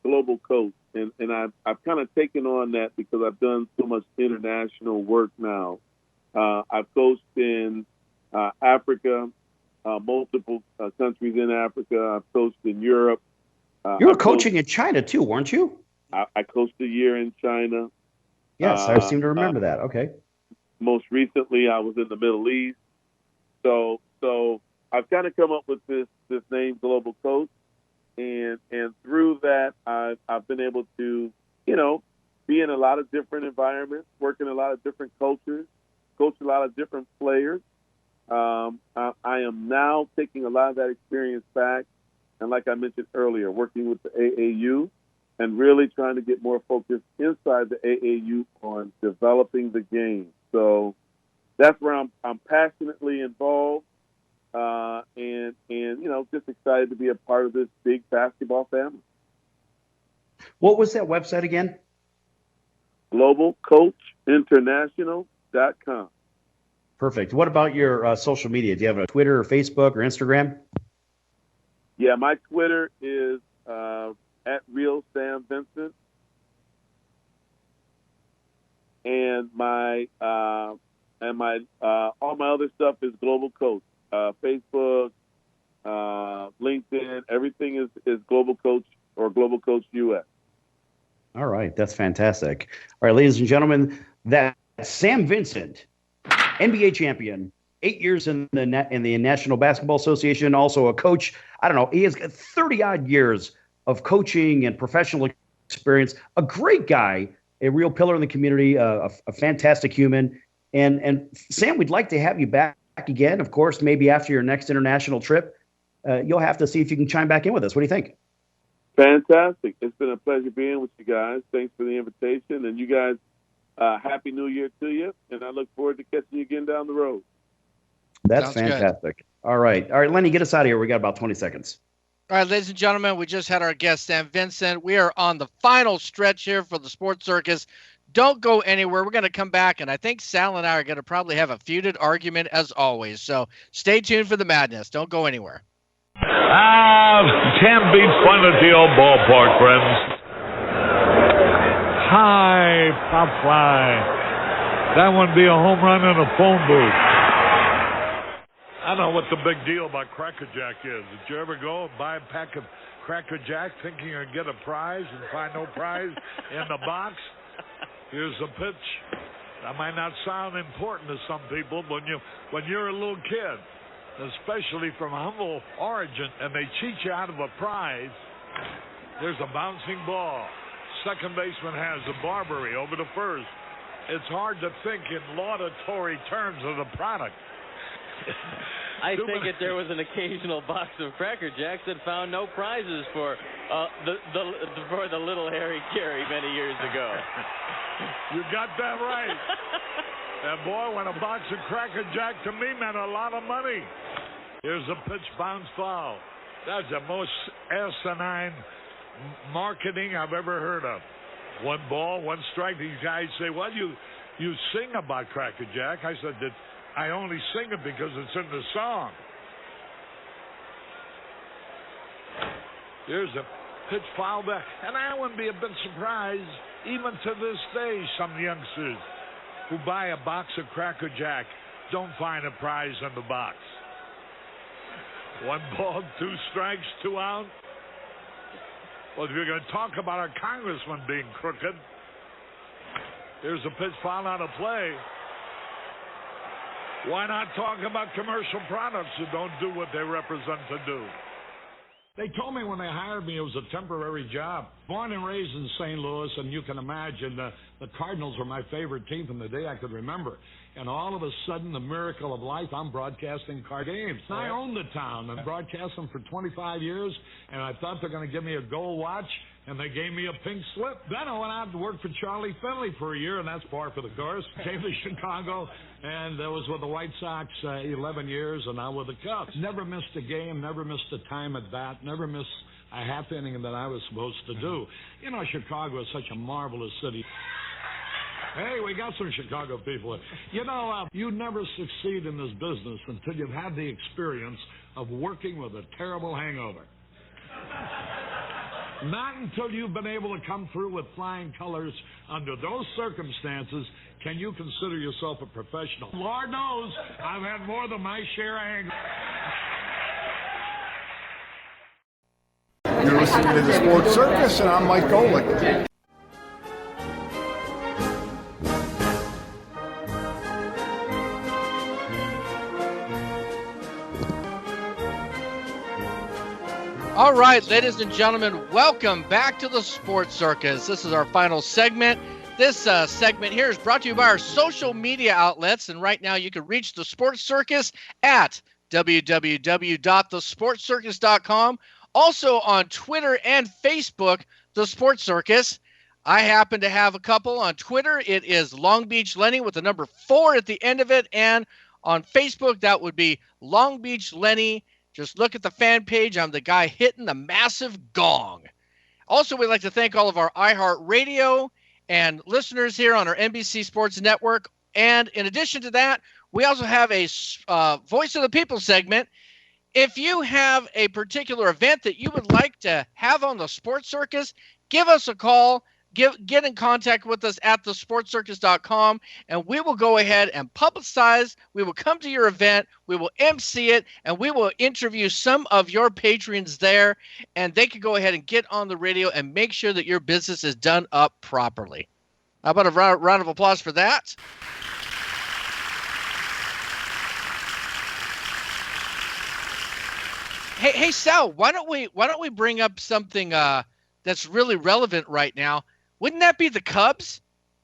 Global Coach, and I've kind of taken on that because I've done so much international work now. I've coached in Africa, multiple countries in Africa. I've coached in Europe. You were coaching in China too, weren't you? I coached a year in China. Yes, I seem to remember that. Okay. Most recently, I was in the Middle East. So I've kind of come up with this name, Global Coach, and through that, I've been able to, be in a lot of different environments, work in a lot of different cultures, coach a lot of different players. I am now taking a lot of that experience back, and like I mentioned earlier, working with the AAU and really trying to get more focused inside the AAU on developing the game. So that's where I'm passionately involved, and just excited to be a part of this big basketball family. What was that website again? GlobalCoachInternational.com. Perfect. What about your social media? Do you have a Twitter or Facebook or Instagram? Yeah, my Twitter is at @RealSamVincent, and my all my other stuff is Global Coach. Facebook, LinkedIn, everything is Global Coach or Global Coach US. All right, that's fantastic. All right, ladies and gentlemen, that's Sam Vincent, NBA champion, 8 years in the National Basketball Association, also a coach. I don't know, he has 30-odd years of coaching and professional experience. A great guy, a real pillar in the community, a fantastic human. And Sam, we'd like to have you back again. Of course, maybe after your next international trip, you'll have to see if you can chime back in with us. What do you think? Fantastic. It's been a pleasure being with you guys. Thanks for the invitation. And you guys, Happy New Year to you. And I look forward to catching you again down the road. That's Sounds fantastic. Good. All right, Lenny, get us out of here. We got about 20 seconds. All right, ladies and gentlemen, we just had our guest, Sam Vincent. We are on the final stretch here for the Sports Circus. Don't go anywhere. We're going to come back, and I think Sal and I are going to probably have a feuded argument as always. So stay tuned for the madness. Don't go anywhere. Can't beat fun at the old ballpark, friends. High pop fly. That would be a home run in a phone booth. I don't know what the big deal about Cracker Jack is. Did you ever go and buy a pack of Cracker Jack thinking you'd get a prize and find no prize in the box? Here's the pitch. That might not sound important to some people, but when you're a little kid, especially from humble origin, and they cheat you out of a prize, there's a bouncing ball. Second baseman has a Barbary over to first. It's hard to think in laudatory terms of the product. I think if there was an occasional box of Cracker Jacks that found no prizes for the little Harry Carey many years ago. You got that right. And boy, when a box of Cracker Jack to me meant a lot of money. Here's a pitch, bounce foul. That's the most asinine marketing I've ever heard of. 1 ball, 1 strike. These guys say, well, you sing about Cracker Jack. I said that I only sing it because it's in the song. Here's a pitch foul back. And I wouldn't be a bit surprised, even to this day, some youngsters who buy a box of Cracker Jack don't find a prize in the box. 1 ball, 2 strikes, 2 out. Well, if you're going to talk about our congressman being crooked, here's a pitch foul out of play. Why not talk about commercial products who don't do what they represent to do? They told me when they hired me it was a temporary job. Born and raised in St. Louis, and you can imagine the Cardinals were my favorite team from the day I could remember. And all of a sudden, the miracle of life, I'm broadcasting Card games. I own the town and broadcast them for 25 years, and I thought they're going to give me a gold watch, and they gave me a pink slip. Then I went out to work for Charlie Finley for a year, and that's par for the course. Came to Chicago, and I was with the White Sox 11 years, and now with the Cubs. Never missed a game, never missed a time at bat, never missed a half inning that I was supposed to do. You know, Chicago is such a marvelous city. Hey, we got some Chicago people. You know, you never succeed in this business until you've had the experience of working with a terrible hangover. Not until you've been able to come through with flying colors under those circumstances can you consider yourself a professional. Lord knows, I've had more than my share of hangovers. You're listening to the Sports Circus, and I'm Mike Golick. All right, ladies and gentlemen, welcome back to the Sports Circus. This is our final segment. This segment here is brought to you by our social media outlets, and right now you can reach the Sports Circus at www.thesportscircus.com. Also on Twitter and Facebook, The Sports Circus. I happen to have a couple on Twitter. It is Long Beach Lenny with the number 4 at the end of it, and on Facebook, that would be Long Beach Lenny. Just look at the fan page. I'm the guy hitting the massive gong. Also, we'd like to thank all of our iHeartRadio and listeners here on our NBC Sports Network. And in addition to that, we also have a Voice of the People segment. If you have a particular event that you would like to have on the Sports Circus, give us a call. Get in contact with us at thesportscircus.com, and we will go ahead and publicize. We will come to your event. We will MC it, and we will interview some of your patrons there, and they can go ahead and get on the radio and make sure that your business is done up properly. How about a round of applause for that? Hey, Sal, why don't we bring up something that's really relevant right now? Wouldn't that be the Cubs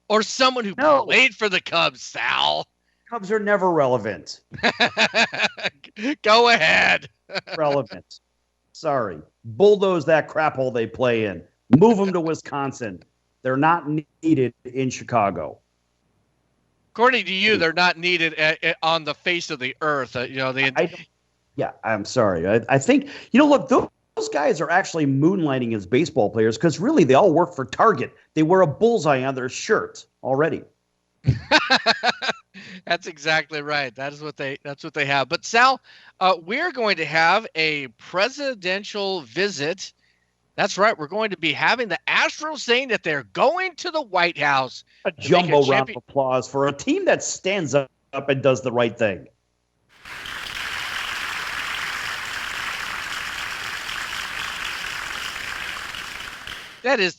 or someone who played for the Cubs, Sal? Cubs are never relevant. Go ahead. Relevant. Sorry. Bulldoze that crap hole they play in. Move them to Wisconsin. They're not needed in Chicago. According to you, they're not needed on the face of the earth. Yeah, I'm sorry. I think, look, those guys are actually moonlighting as baseball players because really they all work for Target. They wear a bullseye on their shirt already. That's exactly right. That's what they have. But Sal, we're going to have a presidential visit. That's right. We're going to be having the Astros saying that they're going to the White House. A jumbo round of applause for a team that stands up and does the right thing. That is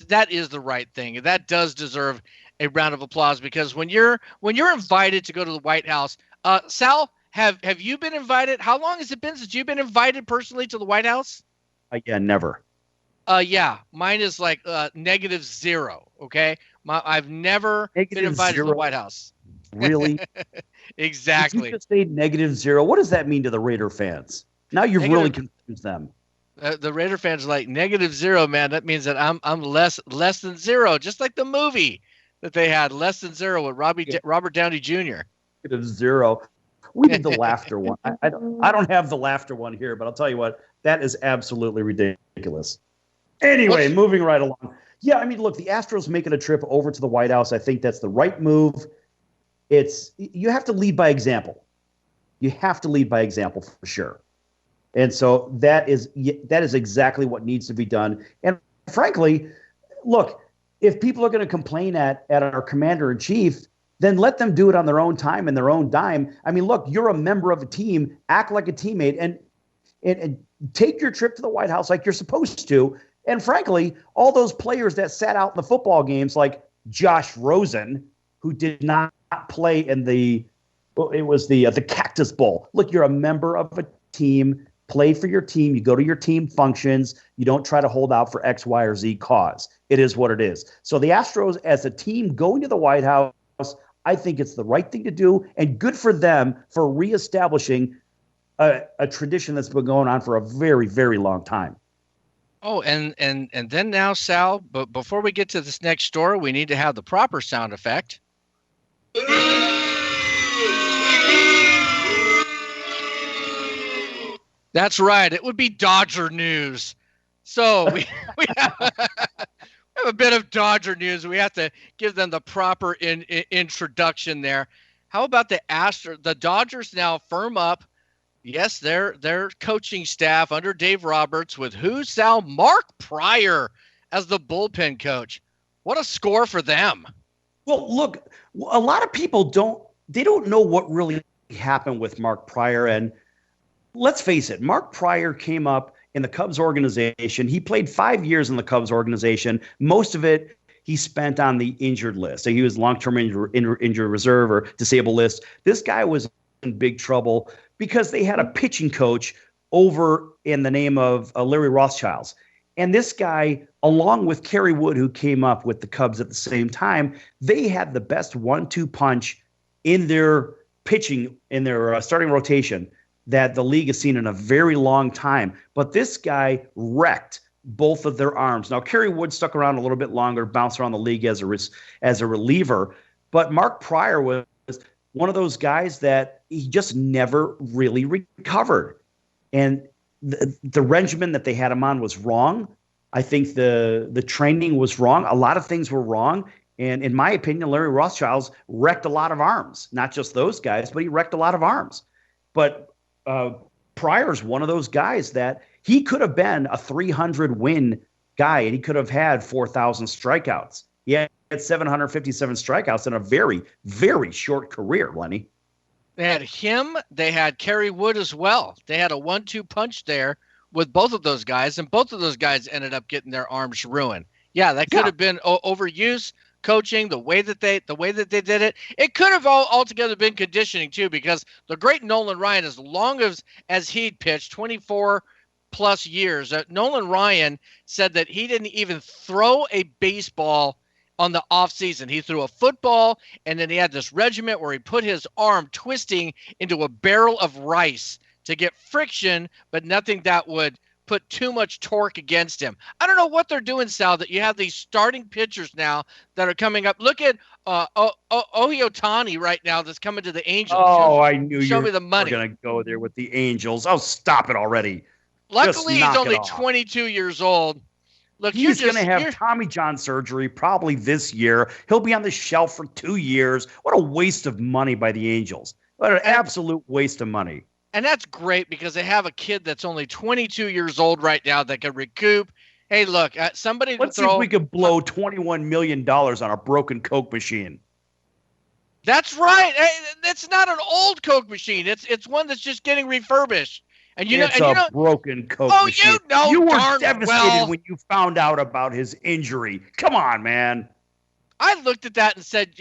the right thing. That does deserve a round of applause because when you're invited to go to the White House, Sal, have you been invited? How long has it been since you've been invited personally to the White House? Yeah, never. Yeah, mine is like -0. Okay, I've never been invited to the White House. Really? Exactly. Did you just say -0? What does that mean to the Raider fans? Now you've really confused them. The Raider fans are like -0, man. That means that I'm less than 0, just like the movie that they had, Less Than Zero with Robert Downey Jr. -0. We did the laughter one. I don't have the laughter one here, but I'll tell you what, that is absolutely ridiculous. Anyway, moving right along. Yeah, I mean, look, the Astros making a trip over to the White House, I think that's the right move. You have to lead by example. You have to lead by example for sure. And so that is exactly what needs to be done. And frankly, look, if people are going to complain at our commander-in-chief, then let them do it on their own time and their own dime. I mean, look, you're a member of a team, act like a teammate, and take your trip to the White House like you're supposed to. And frankly, all those players that sat out in the football games, like Josh Rosen, who did not play in the Cactus Bowl. Look, you're a member of a team. play for your team. You go to your team functions. You don't try to hold out for X, Y, or Z cause. It is what it is. So the Astros, as a team going to the White House, I think it's the right thing to do, and good for them for reestablishing a tradition that's been going on for a very, very long time. Oh, and then now, Sal, but before we get to this next story, we need to have the proper sound effect. That's right. It would be Dodger news. So we have a bit of Dodger news. We have to give them the proper introduction there. How about the Dodgers now firm up? Yes, their coaching staff under Dave Roberts with who, Sal? Mark Pryor as the bullpen coach. What a score for them. Well, look, a lot of people don't know what really happened with Mark Pryor. And let's face it, Mark Pryor came up in the Cubs organization. He played 5 years in the Cubs organization. Most of it he spent on the injured list. So he was long-term injured reserve or disabled list. This guy was in big trouble because they had a pitching coach over in the name of Larry Rothschilds. And this guy, along with Kerry Wood, who came up with the Cubs at the same time, they had the best 1-2 punch in their pitching, in their starting rotation that the league has seen in a very long time. But this guy wrecked both of their arms. Now, Kerry Wood stuck around a little bit longer, bounced around the league as a reliever. But Mark Pryor was one of those guys that he just never really recovered. And the regimen that they had him on was wrong. I think the training was wrong. A lot of things were wrong. And in my opinion, Larry Rothschilds wrecked a lot of arms. Not just those guys, but he wrecked a lot of arms. But Pryor's one of those guys that he could have been a 300-win guy, and he could have had 4,000 strikeouts. He had 757 strikeouts in a very, very short career, Lenny. They had him. They had Kerry Wood as well. They had a 1-2 punch there with both of those guys, and both of those guys ended up getting their arms ruined. Yeah, that could have been overuse, coaching, the way that they did it. It could have altogether been conditioning too, because the great Nolan Ryan, as long as he'd pitched 24 plus years, Nolan Ryan said that he didn't even throw a baseball on the off season. He threw a football, and then he had this regiment where he put his arm twisting into a barrel of rice to get friction, but nothing that would put too much torque against him. I don't know what they're doing, Sal, that you have these starting pitchers now that are coming up. Look at Ohtani right now that's coming to the Angels. I knew you were going to go there with the Angels. Oh, stop it already. Luckily, he's only 22 years old. Look, he's going to have Tommy John surgery probably this year. He'll be on the shelf for 2 years. What a waste of money by the Angels. What an absolute waste of money. And that's great because they have a kid that's only 22 years old right now that can recoup. Hey, look, let's see if we could blow $21 million on a broken Coke machine. That's right. It's not an old Coke machine. It's one that's just getting refurbished. And it's a broken Coke machine. You were devastated when you found out about his injury. Come on, man. I looked at that and said,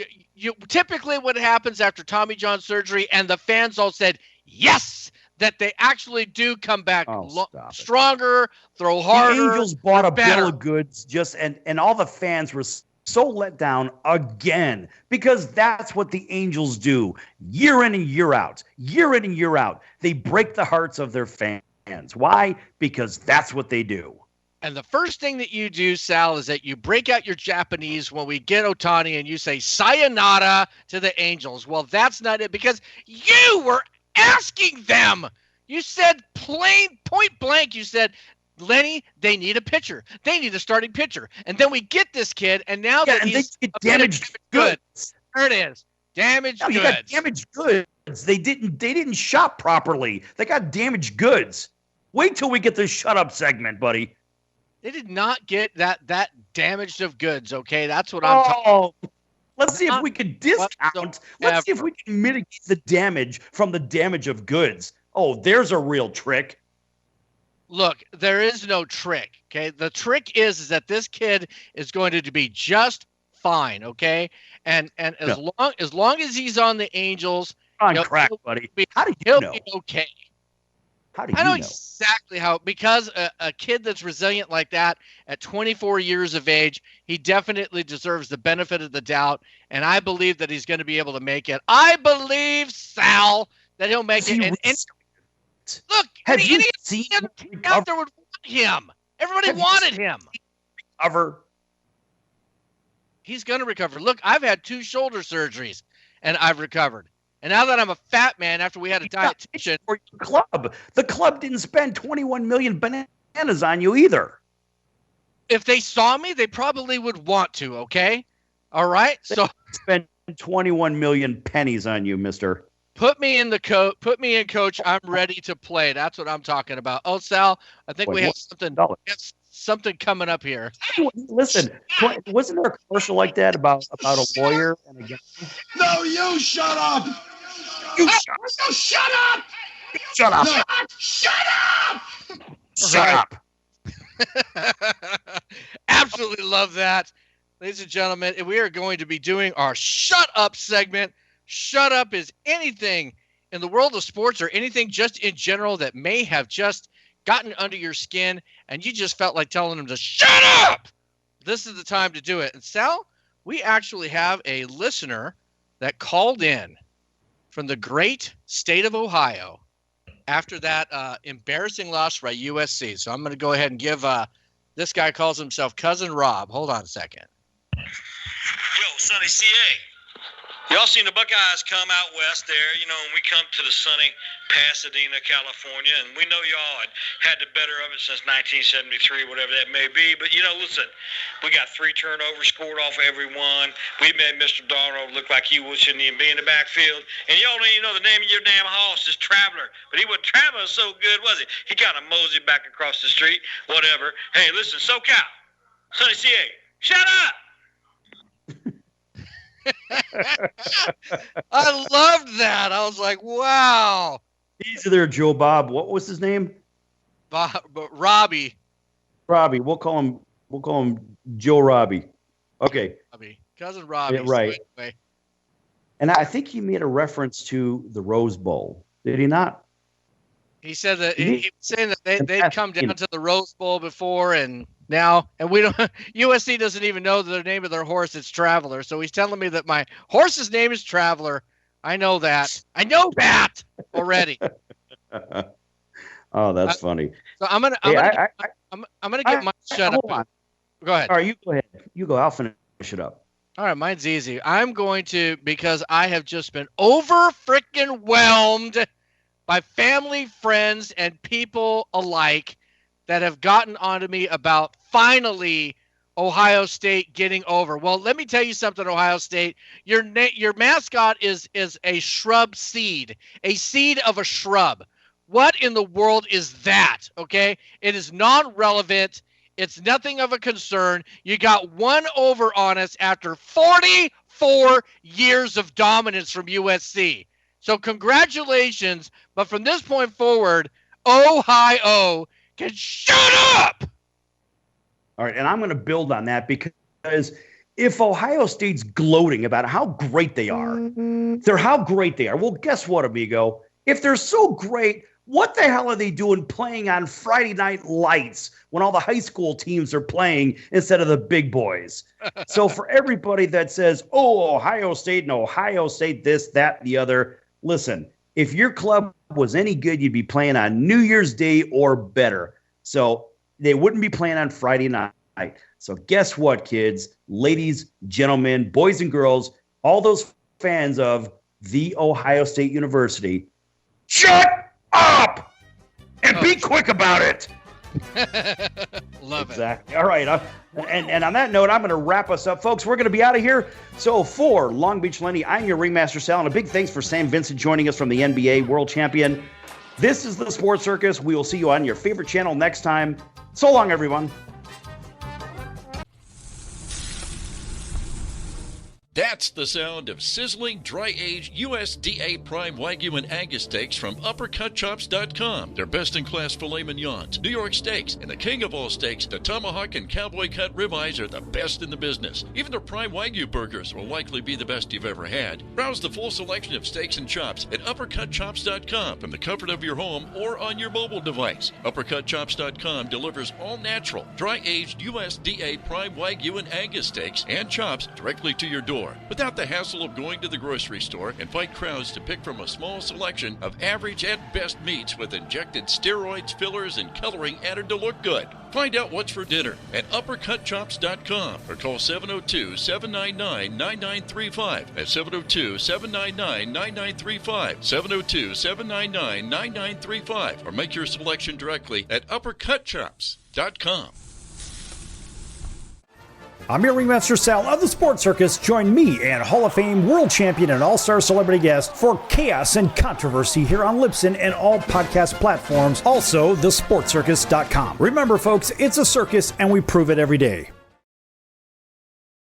typically what happens after Tommy John surgery, and the fans all said, yes, that they actually do come back stronger, throw harder. The Angels bought a bill of goods and all the fans were so let down again, because that's what the Angels do year in and year out. Year in and year out. They break the hearts of their fans. Why? Because that's what they do. And the first thing that you do, Sal, is that you break out your Japanese when we get Ohtani and you say sayonara to the Angels. Well, that's not it, because you were asking them. You said point blank, you said, Lenny, they need a pitcher. They need a starting pitcher. And then we get this kid, and now that he's damaged goods. There it is. Damaged goods. You got damaged goods. They didn't shop properly. They got damaged goods. Wait till we get this shut up segment, buddy. They did not get that damaged of goods, okay? That's what I'm talking about. Let's see if we can discount. Let's see if we can mitigate the damage from the damage of goods. Oh, there's a real trick. Look, there is no trick, okay? The trick is that this kid is going to be just fine, okay? And as long as he's on the Angels, on crack, buddy. He'll be okay. How do you I know know? exactly how, because a kid that's resilient like that at 24 years of age, he definitely deserves the benefit of the doubt, and I believe that he's going to be able to make it. I believe, Sal, that he'll make it. And look, have you any seen out there would want him. Everybody wanted him. Recover. He's going to recover. Look, I've had 2 shoulder surgeries, and I've recovered. And now that I'm a fat man after we had a dietitian. For your club. The club didn't spend 21 million bananas on you either. If they saw me, they probably would want to, okay? All right? So spend 21 million pennies on you, mister. Put me in, coach. I'm ready to play. That's what I'm talking about. Oh, Sal, I think we have something coming up here. Listen, wasn't there a commercial like that about a lawyer and a guy? No, you shut up! You shut up! Shut up! No, shut up! Shut up! Absolutely love that. Ladies and gentlemen, we are going to be doing our Shut Up segment. Shut up is anything in the world of sports or anything just in general that may have just gotten under your skin and you just felt like telling them to shut up. This is the time to do it. And Sal, we actually have a listener that called in from the great state of Ohio after that embarrassing loss by USC. So I'm going to go ahead and give this guy calls himself Cousin Rob. Hold on a second. Yo, Sonny CA. Y'all seen the Buckeyes come out west there, and we come to the sunny Pasadena, California, and we know y'all had the better of it since 1973, whatever that may be. But, listen, we got 3 turnovers scored off every one. We made Mr. Darnold look like he shouldn't even be in the backfield. And y'all don't even know the name of your damn horse is Traveler. But he wasn't traveling so good, was he? He kind of moseyed back across the street, whatever. Hey, listen, SoCal, Sonny CA, shut up! I loved that. I was like, wow. Easy there, Joe Bob. What was his name? Robbie. Robbie. We'll call him Joe Robbie. Okay. Robbie. Cousin Robbie. Yeah, right. And I think he made a reference to the Rose Bowl. Did he not? He said that he was saying that they'd come down to the Rose Bowl before and now, and we don't. USC doesn't even know the name of their horse. It's Traveler. So he's telling me that my horse's name is Traveler. I know that. I know that already. Oh, that's funny. So I'm gonna get my shut up. On. Go ahead. All right, you go ahead. You go. I'll finish it up. All right, mine's easy. I'm going to, because I have just been over freaking whelmed by family, friends, and people alike that have gotten onto me about finally Ohio State getting over. Well, let me tell you something, Ohio State. Your mascot is a shrub seed, a seed of a shrub. What in the world is that? Okay, it is non-relevant. It's nothing of a concern. You got one over on us after 44 years of dominance from USC. So congratulations. But from this point forward, Ohio can shut up. All right, and I'm going to build on that because if Ohio State's gloating about how great they are, well, guess what, amigo? If they're so great, what the hell are they doing playing on Friday Night Lights when all the high school teams are playing instead of the big boys? So for everybody that says, oh, Ohio State and Ohio State this, that, the other, listen, if your club was any good, you'd be playing on New Year's Day or better. So they wouldn't be playing on Friday night. So guess what, kids, ladies, gentlemen, boys and girls, all those fans of The Ohio State University, shut up and be quick about it. Love exactly. All right. And on that note, I'm going to wrap us up, folks. We're going to be out of here. So for Long Beach Lenny, I'm your Ringmaster Sal, and a big thanks for Sam Vincent joining us from the NBA World Champion. This is the Sports Circus. We will see you on your favorite channel next time. So long, everyone. That's the sound of sizzling, dry-aged USDA Prime Wagyu and Angus steaks from UpperCutChops.com. Their best-in-class filet mignons, New York steaks, and the king of all steaks, the tomahawk and cowboy cut ribeyes are the best in the business. Even their Prime Wagyu burgers will likely be the best you've ever had. Browse the full selection of steaks and chops at UpperCutChops.com from the comfort of your home or on your mobile device. UpperCutChops.com delivers all-natural, dry-aged USDA Prime Wagyu and Angus steaks and chops directly to your door, without the hassle of going to the grocery store and fight crowds to pick from a small selection of average at best meats with injected steroids, fillers, and coloring added to look good. Find out what's for dinner at UpperCutChops.com or call 702-799-9935. That's 702-799-9935. 702-799-9935. Or make your selection directly at UpperCutChops.com. I'm your Ringmaster Sal of the Sports Circus. Join me and Hall of Fame world champion and all-star celebrity guest for Chaos and Controversy here on Libsyn and all podcast platforms. Also, thesportscircus.com. Remember, folks, it's a circus and we prove it every day.